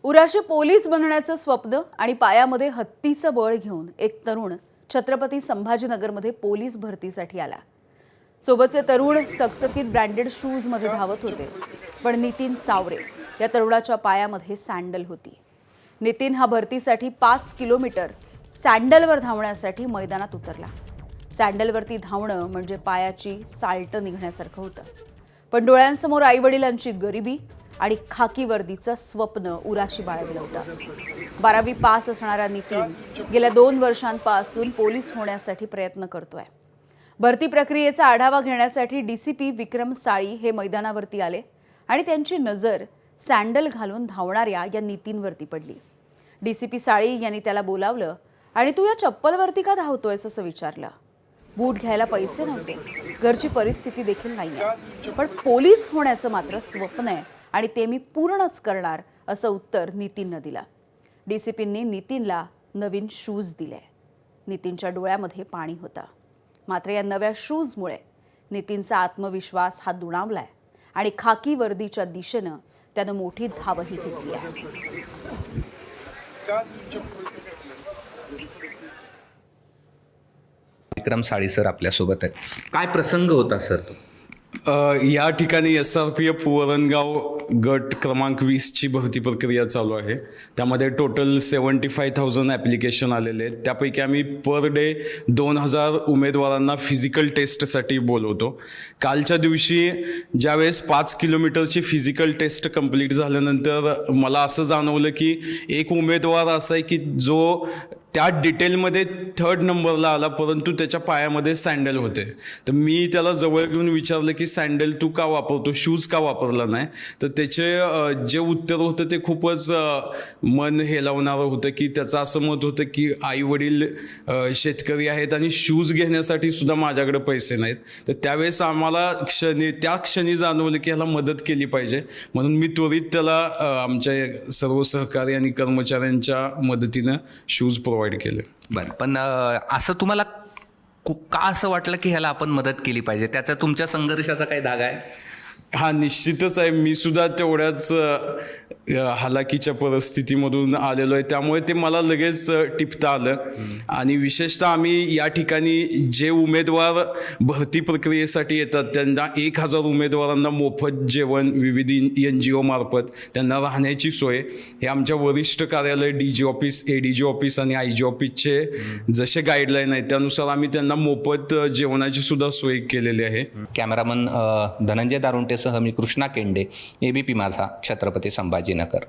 उराशी police बनण्याचं स्वप्न आणि पायामध्ये हत्तीचं बळ घेऊन एक तरुण छत्रपती संभाजीनगरमध्ये पोलीस भरतीसाठी आला। सोबतचे तरुण चकचकीत ब्रँडेड शूजमध्ये धावत होते, पण नितीन सावरे या तरुणाच्या पायामध्ये सॅन्डल होती। नितीन हा भरतीसाठी 5 किलोमीटर सॅन्डलवर धावण्यासाठी मैदानात उतरला। सॅन्डलवरती धावणं म्हणजे पायाची साल्ट निघण्यासारखं होतं, पण डोळ्यांसमोर आईवडिलांची गरिबी आणि खाकी वर्दीचं स्वप्न उराशी बाळगलं होतं। 12वी पास असणारा नितीन गेल्या 2 वर्षांपासून पोलीस होण्यासाठी प्रयत्न करतोय। भरती प्रक्रियेचा आढावा घेण्यासाठी डीसीपी विक्रम साळी हे मैदानावरती आले आणि त्यांची नजर सॅन्डल घालून धावणाऱ्या या नितीनवरती पडली। डीसीपी साळी यांनी त्याला बोलावलं आणि तू या चप्पलवरती का धावतोयस असं विचारलं। बूट घ्यायला पैसे नव्हते, घरची परिस्थिती देखील नाहीये, पण पोलीस होण्याचं मात्र स्वप्न आहे आणि ते मी पूर्णच करणार असं उत्तर नितीनने दिलं। डीसीपींनी नितीनला नवीन शूज दिले। नितीनच्या डोळ्यामध्ये पाणी होतं, मात्र या नव्या शूजमुळे नितीनचा आत्मविश्वास हा दुणावलाय आणि खाकी वर्दीच्या दिशेनं त्यानं मोठी धावही घेतली आहे। विक्रम साळी सर आपल्यासोबत आहेत। काय प्रसंग होता सर तो? या ठिकाणी SRPF वरणगाव गट क्रमांक 20 ची भरती प्रक्रिया चालू आहे। त्यामध्ये टोटल 75,000 ॲप्लिकेशन आलेले आहेत। त्यापैकी आम्ही पर डे 2000 उमेदवारांना फिजिकल टेस्टसाठी बोलवतो। कालच्या दिवशी ज्यावेळेस 5 किलोमीटरची फिजिकल टेस्ट कंप्लीट झाल्यानंतर मला असं जाणवलं की एक उमेदवार असा आहे की जो त्या डिटेलमध्ये 3rd नंबरला आला, परंतु त्याच्या पायामध्ये सॅन्डल होते। तर मी त्याला जवळ घेऊन विचारलं की सॅन्डल तू का वापरतो, शूज का वापरला नाही? तर त्याचे जे उत्तर होतं ते खूपच मन हेलावणारं होतं की त्याचं असं मत होतं की आई वडील शेतकरी आहेत आणि शूज घेण्यासाठी सुद्धा माझ्याकडे पैसे नाहीत। तर त्यावेळेस आम्हाला त्या क्षणी जाणवलं की ह्याला मदत केली पाहिजे, म्हणून मी त्वरित त्याला आमच्या सर्व सहकारी आणि कर्मचाऱ्यांच्या मदतीनं शूज प्रोव्हाइड केले। बरं, पण असं तुम्हाला का असं वाटलं की ह्याला आपण मदत केली पाहिजे? त्याचा तुमच्या संघर्षाचा काही धागा आहे? हा, निश्चितच आहे। मी सुद्धा तेवढ्याच हालाकीच्या परिस्थितीमधून आलेलो आहे, त्यामुळे ते मला लगेच टिपता आलं। आणि विशेषतः आम्ही या ठिकाणी जे उमेदवार भरती प्रक्रियेसाठी येतात त्यांना 1000 उमेदवारांना मोफत जेवण विविध NGO मार्फत त्यांना राहण्याची सोय हे आमच्या वरिष्ठ कार्यालय DG ऑफिस, ADG ऑफिस आणि IG ऑफिसचे जसे गाईडलाईन आहेत त्यानुसार आम्ही त्यांना मोफत जेवणाची सुद्धा सोय केलेली आहे। कॅमेरामन धनंजय दारुंटेसह मी कृष्णा केंडे, ABP माझा, छत्रपती संभाजीनगर।